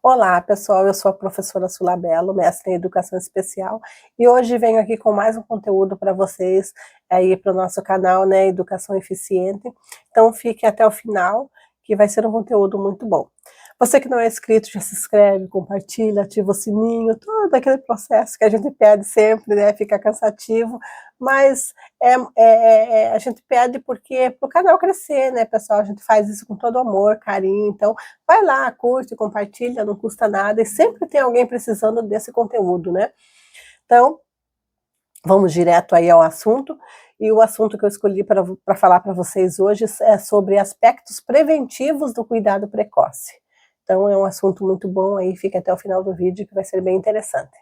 Olá, pessoal, eu sou a professora Sulabelo, mestre em Educação Especial, e hoje venho aqui com mais um conteúdo para vocês, aí para o nosso canal, né, Educação Eficiente. Então fique até o final, que vai ser um conteúdo muito bom. Você que não é inscrito, já se inscreve, compartilha, ativa o sininho, todo aquele processo que a gente pede sempre, né, fica cansativo, mas a gente pede porque para o canal crescer, né, pessoal, a gente faz isso com todo amor, carinho, então vai lá, curte, compartilha, não custa nada, e sempre tem alguém precisando desse conteúdo, né? Então, vamos direto aí ao assunto, e o assunto que eu escolhi para falar para vocês hoje é sobre aspectos preventivos do cuidado precoce. Então, é um assunto muito bom, aí fica até o final do vídeo que vai ser bem interessante.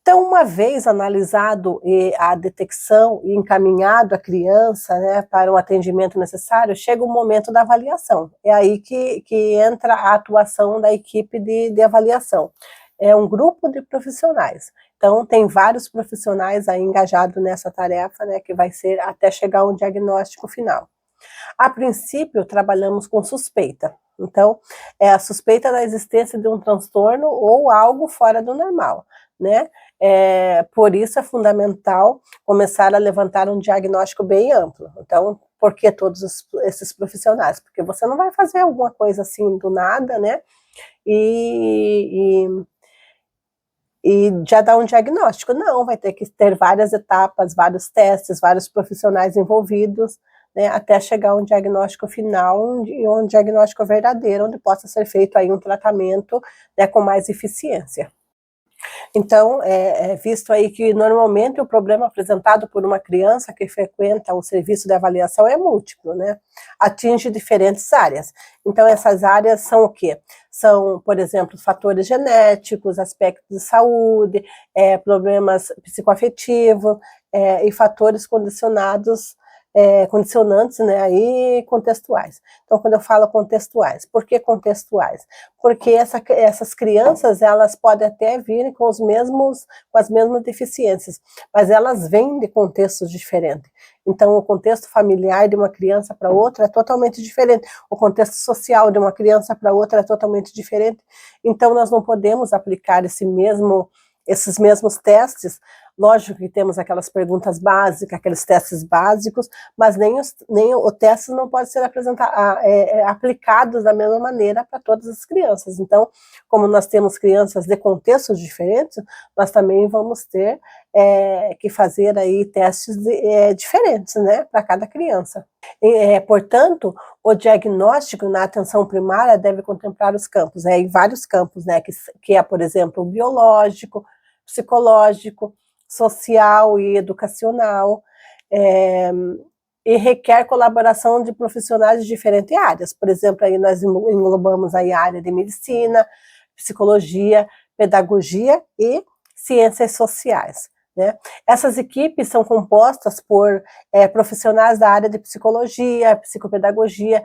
Então, uma vez analisado a detecção e encaminhado a criança, né, para o atendimento necessário, chega o momento da avaliação. É aí que entra a atuação da equipe de avaliação. É um grupo de profissionais. Então, tem vários profissionais aí engajados nessa tarefa, né, que vai ser até chegar a um diagnóstico final. A princípio, trabalhamos com suspeita. Então, é a suspeita da existência de um transtorno ou algo fora do normal, né? Por isso é fundamental começar a levantar um diagnóstico bem amplo. Então, por que todos esses profissionais? Porque você não vai fazer alguma coisa assim do nada, né? E já dar um diagnóstico. Não, vai ter que ter várias etapas, vários testes, vários profissionais envolvidos, né, até chegar a um diagnóstico final, um diagnóstico verdadeiro, onde possa ser feito aí um tratamento, né, com mais eficiência. Então, é visto aí que normalmente o problema apresentado por uma criança que frequenta o serviço de avaliação é múltiplo, né? Atinge diferentes áreas. Então, essas áreas são o quê? São, por exemplo, fatores genéticos, aspectos de saúde, problemas psicoafetivos, e fatores condicionantes, né, aí contextuais. Então, quando eu falo contextuais, por que contextuais? Porque essas crianças, elas podem até vir com as mesmas deficiências, mas elas vêm de contextos diferentes. Então, o contexto familiar de uma criança para outra é totalmente diferente, o contexto social de uma criança para outra é totalmente diferente. Então, nós não podemos aplicar esses mesmos testes. Lógico que temos aquelas perguntas básicas, aqueles testes básicos, mas nem o teste não pode ser aplicado da mesma maneira para todas as crianças. Então, como nós temos crianças de contextos diferentes, nós também vamos ter que fazer aí testes diferentes, né, para cada criança. Portanto, o diagnóstico na atenção primária deve contemplar os campos, em vários campos, né, que é, por exemplo, o biológico, psicológico, social e educacional, e requer colaboração de profissionais de diferentes áreas. Por exemplo, aí nós englobamos aí a área de medicina, psicologia, pedagogia e ciências sociais, né? Essas equipes são compostas por profissionais da área de psicologia, psicopedagogia,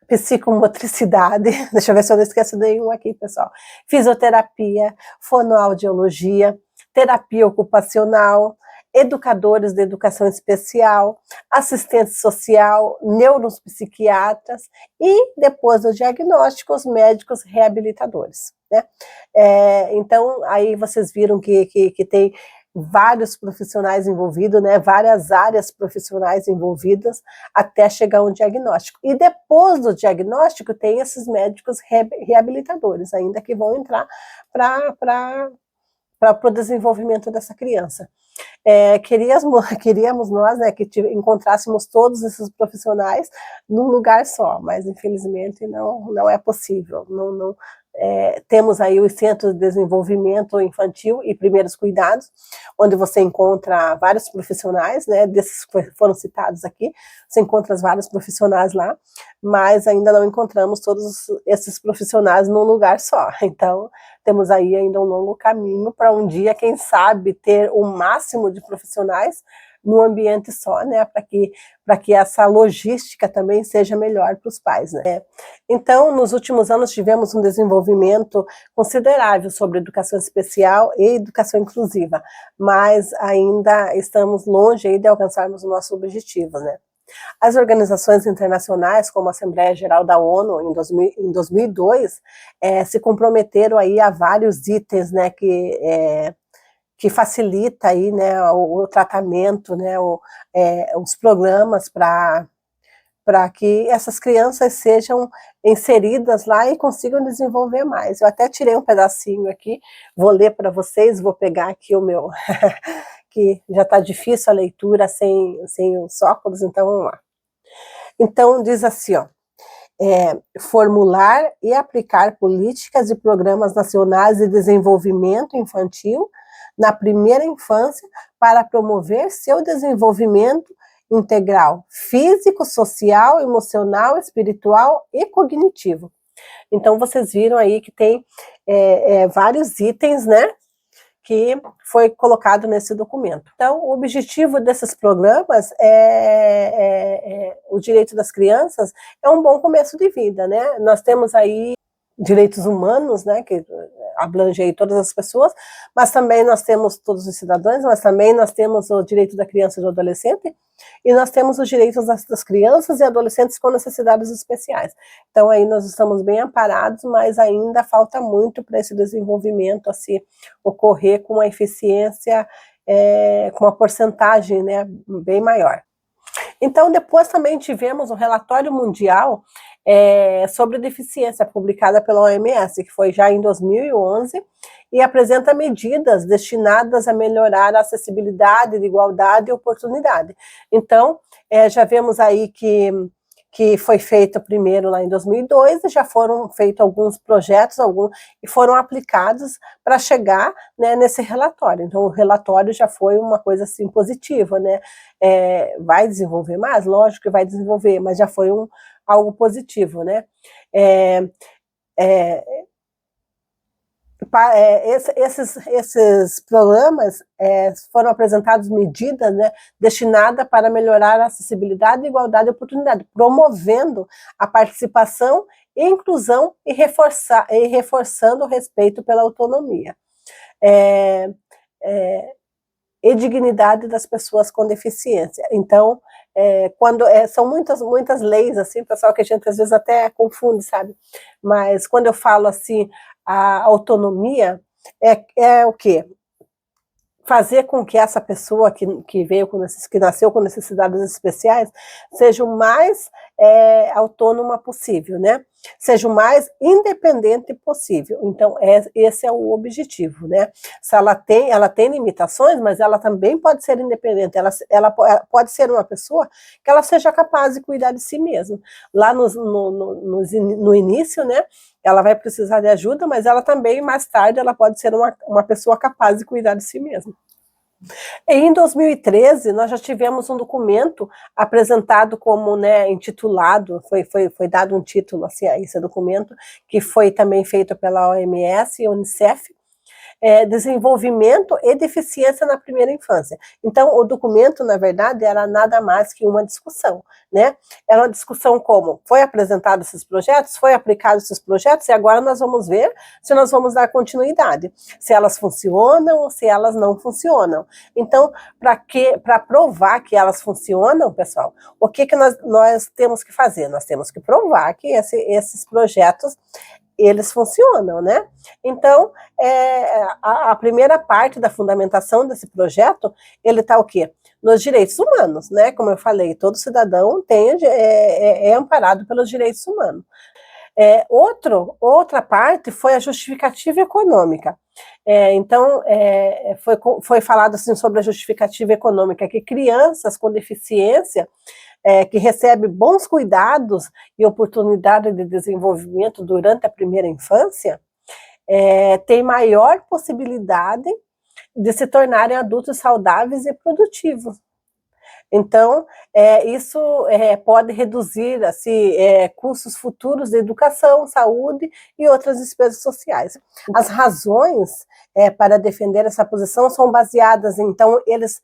psicomotricidade, deixa eu ver se eu não esqueço nenhum aqui, pessoal, fisioterapia, fonoaudiologia, terapia ocupacional, educadores de educação especial, assistente social, neuropsiquiatras e, depois do diagnóstico, os médicos reabilitadores, né? Então, aí vocês viram que tem vários profissionais envolvidos, né, várias áreas profissionais envolvidas até chegar a um diagnóstico. E depois do diagnóstico tem esses médicos reabilitadores ainda que vão entrar para o desenvolvimento dessa criança. Queríamos nós, né, que encontrássemos todos esses profissionais num lugar só, mas infelizmente não é possível. Temos aí os Centros de Desenvolvimento Infantil e Primeiros Cuidados, onde você encontra vários profissionais, né, desses que foram citados aqui, você encontra vários profissionais lá, mas ainda não encontramos todos esses profissionais num lugar só. Então, temos aí ainda um longo caminho para um dia, quem sabe, ter o máximo de profissionais num ambiente só, né, para que essa logística também seja melhor para os pais, né. Então, nos últimos anos tivemos um desenvolvimento considerável sobre educação especial e educação inclusiva, mas ainda estamos longe aí de alcançarmos o nosso objetivo, né. As organizações internacionais, como a Assembleia Geral da ONU, em 2002, se comprometeram aí a vários itens, né, que facilita aí, né, o tratamento, né, os programas para que essas crianças sejam inseridas lá e consigam desenvolver mais. Eu até tirei um pedacinho aqui, vou ler para vocês, vou pegar aqui o meu, que já está difícil a leitura sem os óculos, então vamos lá. Então diz assim, ó, formular e aplicar políticas e programas nacionais de desenvolvimento infantil na primeira infância para promover seu desenvolvimento integral, físico, social, emocional, espiritual e cognitivo. Então vocês viram aí que tem vários itens, né, que foi colocado nesse documento. Então, o objetivo desses programas o direito das crianças é um bom começo de vida, né? Nós temos aí direitos humanos, né, que abrange aí todas as pessoas, mas também nós temos todos os cidadãos, mas também nós temos o direito da criança e do adolescente, e nós temos os direitos das crianças e adolescentes com necessidades especiais. Então aí nós estamos bem amparados, mas ainda falta muito para esse desenvolvimento assim, ocorrer com uma eficiência, com uma porcentagem, né, bem maior. Então depois também tivemos o relatório mundial sobre deficiência, publicada pela OMS, que foi já em 2011, e apresenta medidas destinadas a melhorar a acessibilidade, igualdade e oportunidade. Então, já vemos aí que foi feito primeiro lá em 2002, e já foram feitos alguns projetos, e foram aplicados para chegar, né, nesse relatório. Então, o relatório já foi uma coisa assim positiva, né? Vai desenvolver mais? Lógico que vai desenvolver, mas já foi algo positivo, né? Esses programas foram apresentados medidas, né, destinadas para melhorar a acessibilidade, igualdade e oportunidade, promovendo a participação e inclusão e reforçando o respeito pela autonomia e dignidade das pessoas com deficiência. Então, são muitas leis, assim, pessoal, que a gente às vezes até confunde, sabe? Mas quando eu falo assim, a autonomia é o quê? Fazer com que essa pessoa que nasceu com necessidades especiais seja o mais autônoma possível, né? Seja o mais independente possível. Então, esse é o objetivo, né? Se ela tem limitações, mas ela também pode ser independente. Ela pode ser uma pessoa que ela seja capaz de cuidar de si mesma. Lá no início, né? Ela vai precisar de ajuda, mas ela também, mais tarde, ela pode ser uma pessoa capaz de cuidar de si mesma. E em 2013, nós já tivemos um documento apresentado como, né, intitulado, foi dado um título assim, a esse documento, que foi também feito pela OMS e Unicef, desenvolvimento e deficiência na primeira infância. Então, o documento, na verdade, era nada mais que uma discussão, né? Era uma discussão como foi apresentado esses projetos, foi aplicado esses projetos, e agora nós vamos ver se nós vamos dar continuidade, se elas funcionam ou se elas não funcionam. Então, para provar que elas funcionam, pessoal, o que nós temos que fazer? Nós temos que provar que esses projetos eles funcionam, né? Então, a primeira parte da fundamentação desse projeto, ele está o quê? Nos direitos humanos, né? Como eu falei, todo cidadão é amparado pelos direitos humanos. Outra parte foi a justificativa econômica. Então, foi falado assim sobre a justificativa econômica, que crianças com deficiência que recebe bons cuidados e oportunidade de desenvolvimento durante a primeira infância, tem maior possibilidade de se tornarem adultos saudáveis e produtivos. Então, isso pode reduzir assim, custos futuros de educação, saúde e outras despesas sociais. As razões para defender essa posição são baseadas, então, eles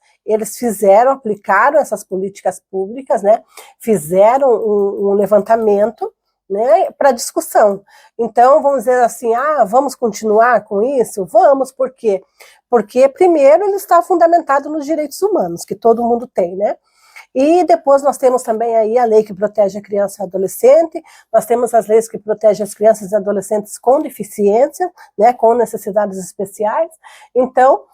aplicaram essas políticas públicas, né, fizeram um levantamento, né, para discussão. Então, vamos dizer assim, vamos continuar com isso? Vamos, por quê? Porque, primeiro, ele está fundamentado nos direitos humanos, que todo mundo tem, né? E depois nós temos também aí a lei que protege a criança e o adolescente, nós temos as leis que protegem as crianças e adolescentes com deficiência, né, com necessidades especiais. Então,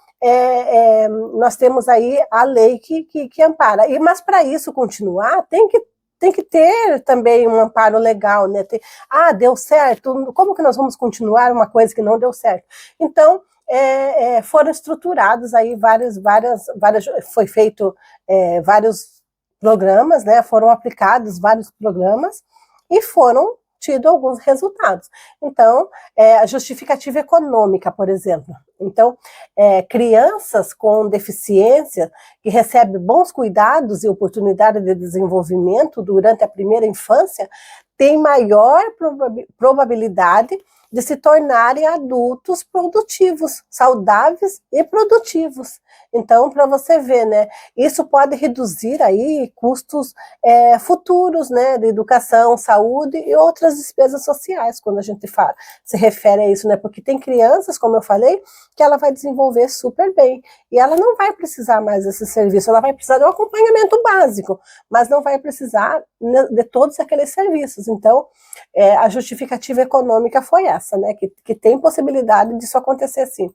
nós temos aí a lei que ampara. Mas para isso continuar, tem que ter também um amparo legal, né? Deu certo, como que nós vamos continuar uma coisa que não deu certo? Então, foram estruturados aí foi feito vários programas, né? Foram aplicados vários programas e foram tido alguns resultados. Então, a justificativa econômica, por exemplo. Então, crianças com deficiência que recebem bons cuidados e oportunidade de desenvolvimento durante a primeira infância têm maior probabilidade de se tornarem adultos produtivos, saudáveis e produtivos. Então, para você ver, né, isso pode reduzir aí custos futuros, né, de educação, saúde e outras despesas sociais, quando a gente se refere a isso, né, porque tem crianças, como eu falei, que ela vai desenvolver super bem, e ela não vai precisar mais desse serviço, ela vai precisar de um acompanhamento básico, mas não vai precisar de todos aqueles serviços. Então, a justificativa econômica foi essa, né, que tem possibilidade disso acontecer sim.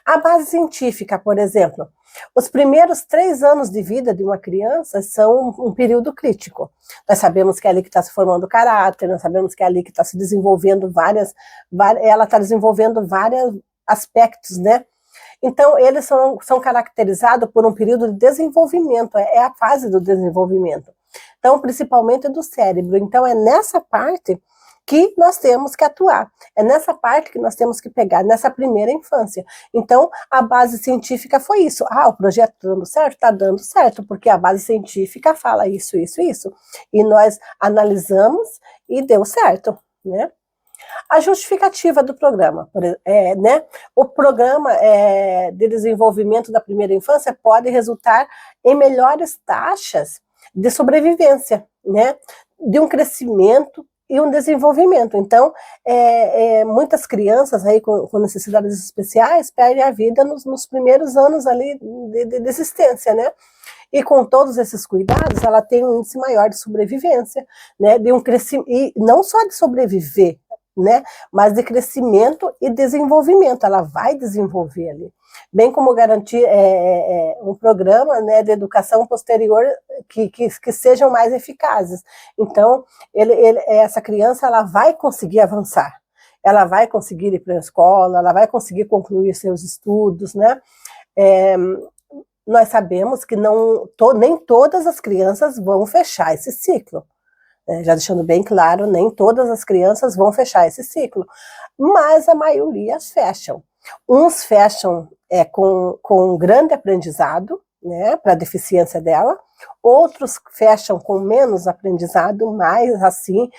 A base científica, por exemplo, os primeiros 3 anos de vida de uma criança são um período crítico. Nós sabemos que é ali que está se formando o caráter, nós sabemos que é ali que está se desenvolvendo ela está desenvolvendo vários aspectos, né? Então, eles são caracterizados por um período de desenvolvimento, é a fase do desenvolvimento. Então, principalmente do cérebro. Então, é nessa parte que nós temos que atuar. É nessa parte que nós temos que pegar, nessa primeira infância. Então, a base científica foi isso. O projeto está dando certo? Está dando certo, porque a base científica fala isso, isso, isso. E nós analisamos e deu certo, né? A justificativa do programa, né? O programa de desenvolvimento da primeira infância pode resultar em melhores taxas de sobrevivência, né? De um crescimento e um desenvolvimento. Então, muitas crianças aí com necessidades especiais perdem a vida nos primeiros anos ali de existência, né? E com todos esses cuidados, ela tem um índice maior de sobrevivência, né? De um crescimento, e não só de sobreviver, né? Mas de crescimento e desenvolvimento, ela vai desenvolver ali. Bem como garantir um programa, né, de educação posterior que sejam mais eficazes. Então, essa criança ela vai conseguir avançar, ela vai conseguir ir para a escola, ela vai conseguir concluir seus estudos, né? Nós sabemos que nem todas as crianças vão fechar esse ciclo. Já deixando bem claro, nem todas as crianças vão fechar esse ciclo, mas a maioria fecham. Uns fecham com grande aprendizado, né, para a deficiência dela, outros fecham com menos aprendizado, mais assim,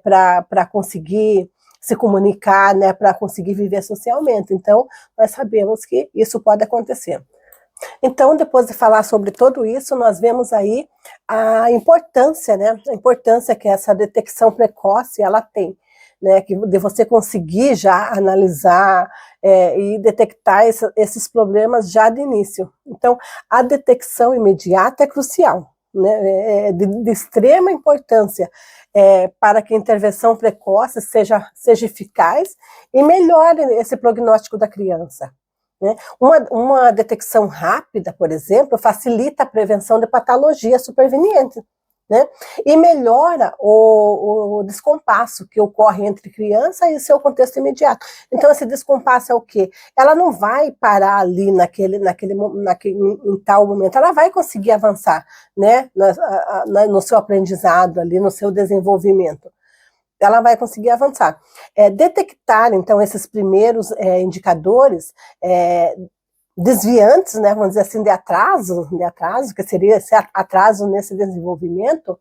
para conseguir se comunicar, né, para conseguir viver socialmente. Então, nós sabemos que isso pode acontecer. Então, depois de falar sobre tudo isso, nós vemos aí a importância, né? A importância que essa detecção precoce ela tem, né? De você conseguir já analisar e detectar esses problemas já de início. Então, a detecção imediata é crucial, né? De extrema importância para que a intervenção precoce seja eficaz e melhore esse prognóstico da criança. Né? Uma detecção rápida, por exemplo, facilita a prevenção de patologia superveniente, né? E melhora o descompasso que ocorre entre criança e seu contexto imediato. Então, esse descompasso é o quê? Ela não vai parar ali em tal momento, ela vai conseguir avançar, né? No seu aprendizado, ali, no seu desenvolvimento. Ela vai conseguir avançar. Detectar, então, esses primeiros indicadores desviantes, né, vamos dizer assim, de atraso, que seria esse atraso nesse desenvolvimento,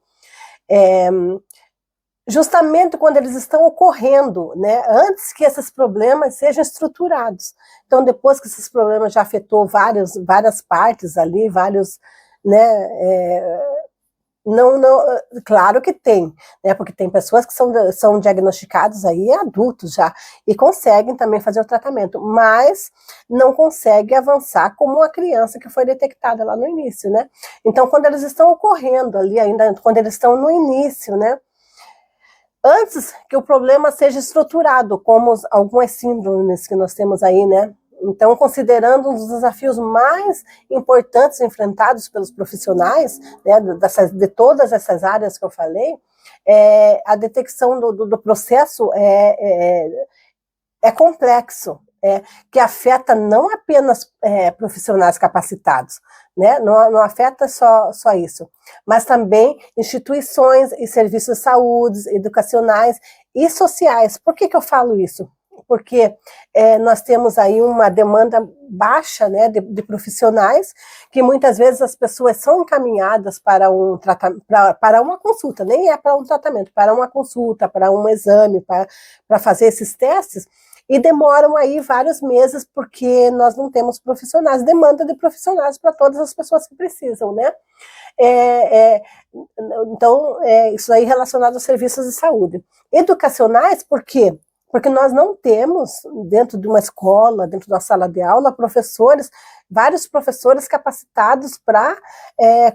justamente quando eles estão ocorrendo, né, antes que esses problemas sejam estruturados. Então, depois que esses problemas já afetou várias partes ali, vários, né, Claro que tem, né? Porque tem pessoas que são diagnosticados aí adultos já e conseguem também fazer o tratamento, mas não consegue avançar como uma criança que foi detectada lá no início, né? Então, quando eles estão ocorrendo ali ainda, quando eles estão no início, né? Antes que o problema seja estruturado, como algumas síndromes que nós temos aí, né? Então, considerando um dos desafios mais importantes enfrentados pelos profissionais, né, de todas essas áreas que eu falei, a detecção do processo é complexo, que afeta não apenas profissionais capacitados, né? Não afeta só isso, mas também instituições e serviços de saúde, educacionais e sociais. Por que eu falo isso? Porque nós temos aí uma demanda baixa, né, de profissionais, que muitas vezes as pessoas são encaminhadas para para uma consulta, nem é para um tratamento, para uma consulta, para um exame, para fazer esses testes, e demoram aí vários meses, porque nós não temos profissionais, demanda de profissionais para todas as pessoas que precisam, né? Então, isso aí relacionado aos serviços de saúde. Educacionais, por quê? Porque nós não temos, dentro de uma escola, dentro de uma sala de aula, vários professores capacitados para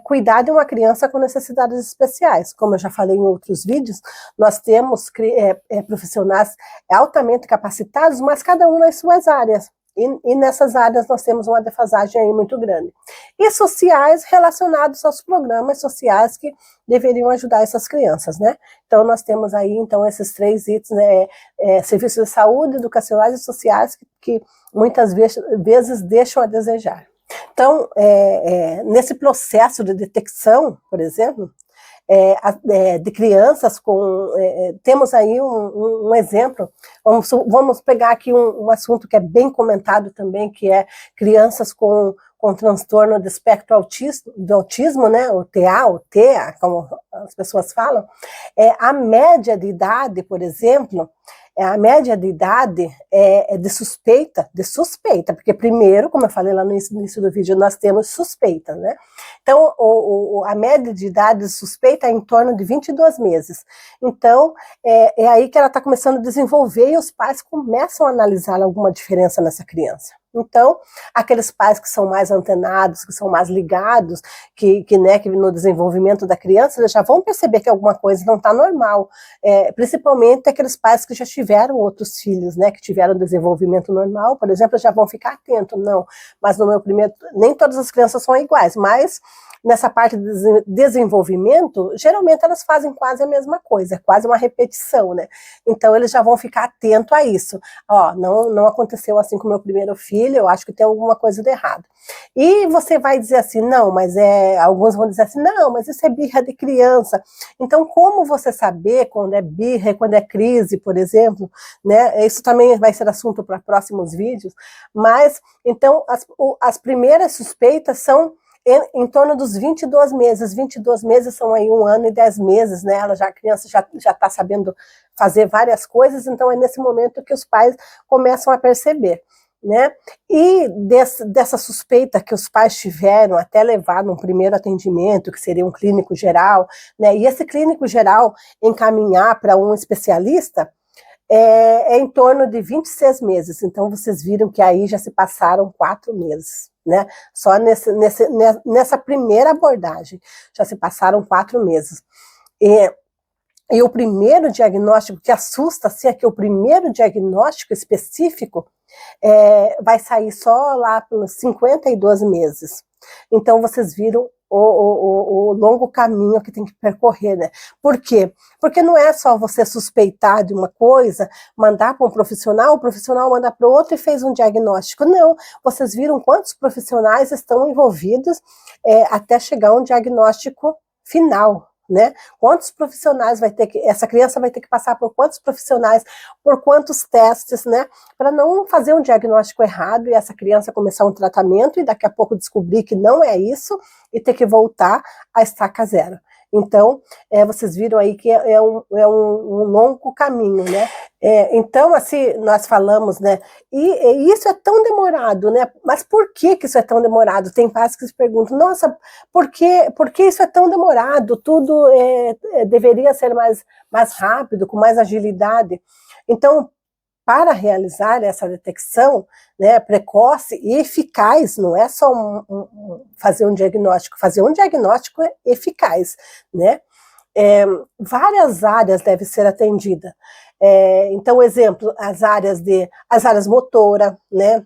cuidar de uma criança com necessidades especiais. Como eu já falei em outros vídeos, nós temos profissionais altamente capacitados, mas cada um nas suas áreas. E nessas áreas nós temos uma defasagem aí muito grande. E sociais relacionados aos programas sociais que deveriam ajudar essas crianças, né? Então nós temos aí então esses 3 itens, serviços de saúde, educacionais e sociais que muitas vezes deixam a desejar. Então, nesse processo de detecção, por exemplo, de crianças temos aí um exemplo, vamos pegar aqui um assunto que é bem comentado também, que é crianças com transtorno de espectro do autismo, né, o TEA, como as pessoas falam. A média de idade, por exemplo, a média de idade é de suspeita, porque primeiro, como eu falei lá no início do vídeo, nós temos suspeita, né? Então, a média de idade de suspeita é em torno de 22 meses. Então, é aí que ela está começando a desenvolver e os pais começam a analisar alguma diferença nessa criança. Então, aqueles pais que são mais antenados, que são mais ligados, que no desenvolvimento da criança, eles já vão perceber que alguma coisa não está normal. Principalmente aqueles pais que já tiveram outros filhos, né, que tiveram desenvolvimento normal, por exemplo, já vão ficar atentos. Não, mas no meu primeiro, nem todas as crianças são iguais, mas nessa parte de desenvolvimento, geralmente elas fazem quase a mesma coisa, quase uma repetição, né? Então eles já vão ficar atentos a isso. Ó, não aconteceu assim com o meu primeiro filho, eu acho que tem alguma coisa de errado. E você vai dizer assim, não, mas alguns vão dizer assim, não, mas isso é birra de criança. Então, como você saber quando é birra e quando é crise, por exemplo, né? Isso também vai ser assunto para próximos vídeos, mas, então, as primeiras suspeitas são em torno dos 22 meses. 22 meses são aí 1 ano e 10 meses, né? A criança já está sabendo fazer várias coisas, então é nesse momento que os pais começam a perceber, né? E dessa suspeita que os pais tiveram até levar num primeiro atendimento, que seria um clínico geral, né? E esse clínico geral encaminhar para um especialista, é em torno de 26 meses. Então vocês viram que aí já se passaram 4 meses. Né? Só nessa primeira abordagem já se passaram 4 meses. E o primeiro diagnóstico que assusta assim, é que o primeiro diagnóstico específico vai sair só lá pelos 52 meses. Então vocês viram o longo caminho que tem que percorrer, né? Por quê? Porque não é só você suspeitar de uma coisa, mandar para um profissional, o profissional manda para outro e fez um diagnóstico. Não, vocês viram quantos profissionais estão envolvidos até chegar a um diagnóstico final, né? Quantos profissionais essa criança vai ter que passar por quantos profissionais, por quantos testes, né? Para não fazer um diagnóstico errado e essa criança começar um tratamento e daqui a pouco descobrir que não é isso e ter que voltar à estaca zero. Então, vocês viram aí que é um longo caminho, né? Então, assim, nós falamos, né? E isso é tão demorado, né? Mas por que isso é tão demorado? Tem pais que se perguntam, nossa, por que isso é tão demorado? Tudo deveria ser mais rápido, com mais agilidade. Então, para realizar essa detecção, né, precoce e eficaz, não é só fazer um diagnóstico eficaz, né? Várias áreas devem ser atendidas. Então, exemplo, as áreas motora, né?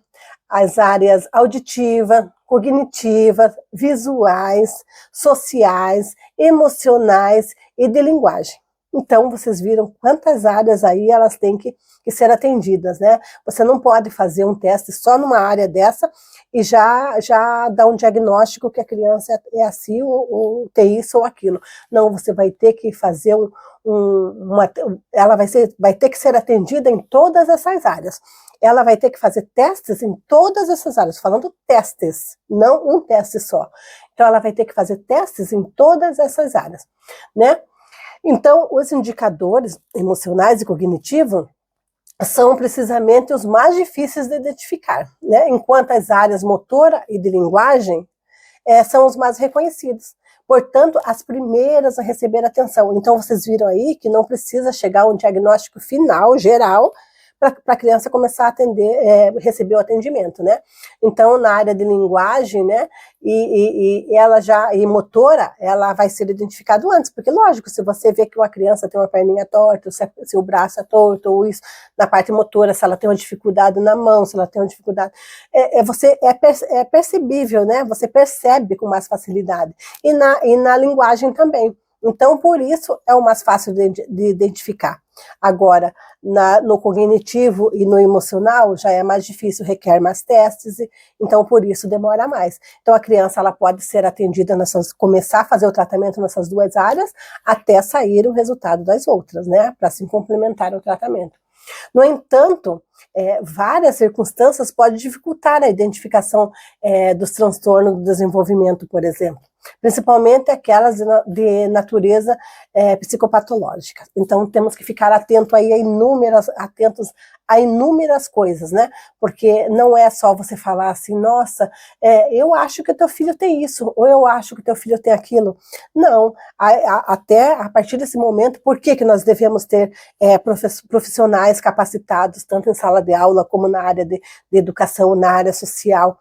As áreas auditiva, cognitiva, visuais, sociais, emocionais e de linguagem. Então, vocês viram quantas áreas aí elas têm que ser atendidas, né? Você não pode fazer um teste só numa área dessa e já dar um diagnóstico que a criança é assim ou tem isso ou aquilo. Não, você vai ter que fazer ela vai ter que ser atendida em todas essas áreas. Ela vai ter que fazer testes em todas essas áreas, falando testes, não um teste só. Então, ela vai ter que fazer testes em todas essas áreas, né? Então, os indicadores emocionais e cognitivos são precisamente os mais difíceis de identificar, né? Enquanto as áreas motora e de linguagem são os mais reconhecidos. Portanto, as primeiras a receber atenção. Então, vocês viram aí que não precisa chegar a um diagnóstico final, geral, para a criança começar a receber o atendimento, né? Então, na área de linguagem, né, e motora, ela vai ser identificada antes, porque, lógico, se você vê que uma criança tem uma perninha torta, se o braço é torto, ou isso, na parte motora, se ela tem uma dificuldade na mão, se ela tem uma dificuldade, é percebível, né? Você percebe com mais facilidade. E na linguagem também. Então, por isso, é o mais fácil de identificar. Agora, no cognitivo e no emocional, já é mais difícil, requer mais testes, então por isso demora mais. Então, a criança ela pode ser atendida, começar a fazer o tratamento nessas duas áreas, até sair o resultado das outras, né? Para se complementar o tratamento. No entanto, várias circunstâncias podem dificultar a identificação dos transtornos do desenvolvimento, por exemplo. Principalmente aquelas de natureza psicopatológica. Então, temos que ficar atentos a inúmeras coisas, né? Porque não é só você falar assim, nossa, eu acho que o teu filho tem isso, ou eu acho que o teu filho tem aquilo. Não, até a partir desse momento, por que nós devemos ter profissionais capacitados, tanto em sala de aula como na área de educação, na área social?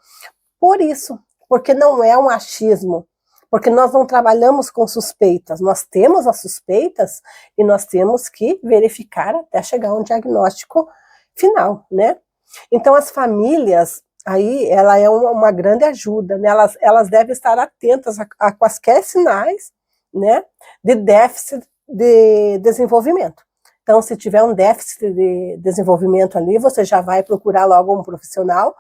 Por isso, porque não é um achismo, porque nós não trabalhamos com suspeitas, nós temos as suspeitas e nós temos que verificar até chegar a um diagnóstico final, né? Então, as famílias, aí, ela é uma grande ajuda, né? Elas devem estar atentas a quaisquer sinais, né, de déficit de desenvolvimento. Então, se tiver um déficit de desenvolvimento ali, você já vai procurar logo um profissional,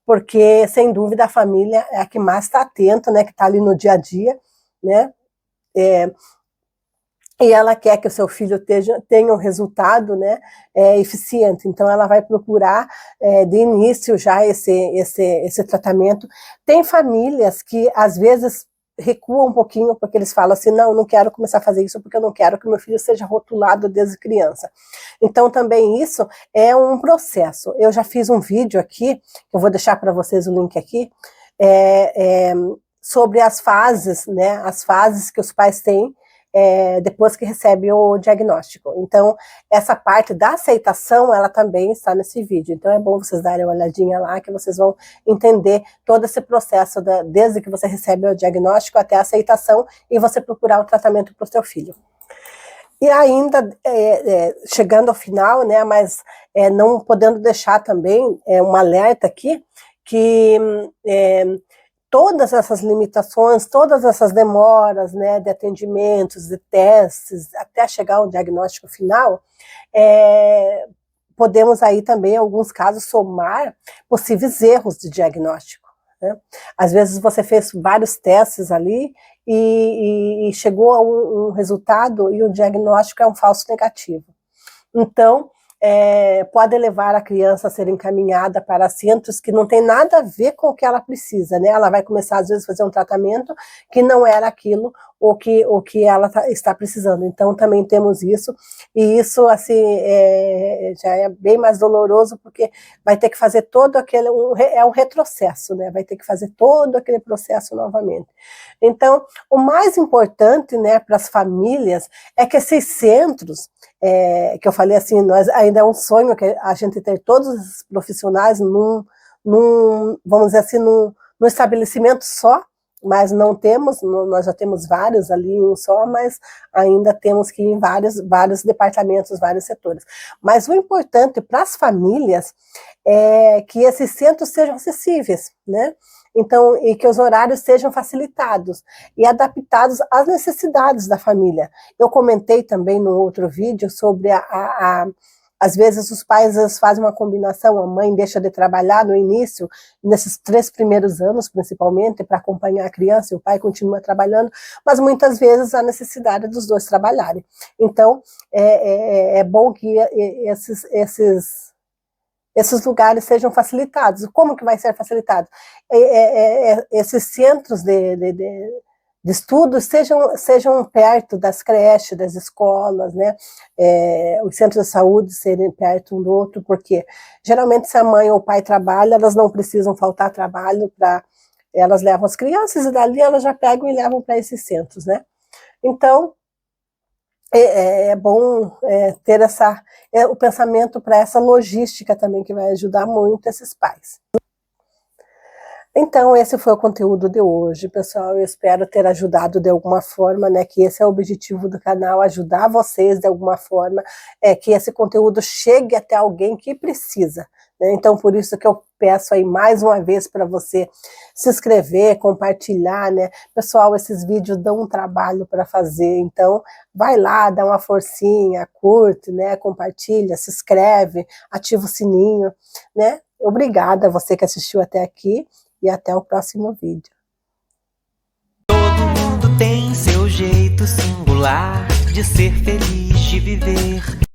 porque, sem dúvida, a família é a que mais está atenta, né, que está ali no dia a dia, né, e ela quer que o seu filho tenha um resultado, né, eficiente. Então, ela vai procurar, de início, já esse tratamento. Tem famílias que, às vezes, recuam um pouquinho, porque eles falam assim, não quero começar a fazer isso, porque eu não quero que meu filho seja rotulado desde criança. Então, também isso é um processo. Eu já fiz um vídeo aqui, eu vou deixar para vocês o link aqui, sobre as fases, né, as fases que os pais têm depois que recebe o diagnóstico. Então, essa parte da aceitação, ela também está nesse vídeo. Então, é bom vocês darem uma olhadinha lá, que vocês vão entender todo esse processo, desde que você recebe o diagnóstico até a aceitação e você procurar o tratamento para o seu filho. E ainda, chegando ao final, né, mas não podendo deixar também um alerta aqui, que todas essas limitações, todas essas demoras, né, de atendimentos, de testes, até chegar ao diagnóstico final, podemos aí também, em alguns casos, somar possíveis erros de diagnóstico, né? Às vezes você fez vários testes ali e chegou a um resultado e o diagnóstico é um falso negativo. Então, pode levar a criança a ser encaminhada para centros que não tem nada a ver com o que ela precisa, né? Ela vai começar, às vezes, a fazer um tratamento que não era aquilo o que ela está precisando. Então também temos isso, e isso assim já é bem mais doloroso, porque vai ter que fazer todo aquele, é um retrocesso, né? Vai ter que fazer todo aquele processo novamente. Então, o mais importante, né, para as famílias é que esses centros, que eu falei assim, nós, ainda é um sonho que a gente ter todos os profissionais vamos dizer assim, num estabelecimento só, mas não temos, nós já temos vários ali em um só, mas ainda temos que ir em vários departamentos, vários setores. Mas o importante para as famílias é que esses centros sejam acessíveis, né? Então, e que os horários sejam facilitados e adaptados às necessidades da família. Eu comentei também no outro vídeo sobre às vezes os pais fazem uma combinação, a mãe deixa de trabalhar no início, nesses 3 primeiros anos principalmente, para acompanhar a criança, e o pai continua trabalhando, mas muitas vezes há necessidade dos dois trabalharem. Então, é bom que esses lugares sejam facilitados. Como que vai ser facilitado? Esses centros de estudos sejam perto das creches, das escolas, né? Os centros de saúde serem perto um do outro, porque geralmente se a mãe ou o pai trabalha, elas não precisam faltar trabalho, elas levam as crianças e dali elas já pegam e levam para esses centros, né? Então, é bom ter o pensamento para essa logística também, que vai ajudar muito esses pais. Então, esse foi o conteúdo de hoje, pessoal. Eu espero ter ajudado de alguma forma, né? Que esse é o objetivo do canal, ajudar vocês de alguma forma, que esse conteúdo chegue até alguém que precisa, né? Então, por isso que eu peço aí mais uma vez para você se inscrever, compartilhar, né? Pessoal, esses vídeos dão um trabalho para fazer, então vai lá, dá uma forcinha, curte, né? Compartilha, se inscreve, ativa o sininho, né? Obrigada a você que assistiu até aqui. E até o próximo vídeo. Todo mundo tem seu jeito singular de ser feliz, de viver.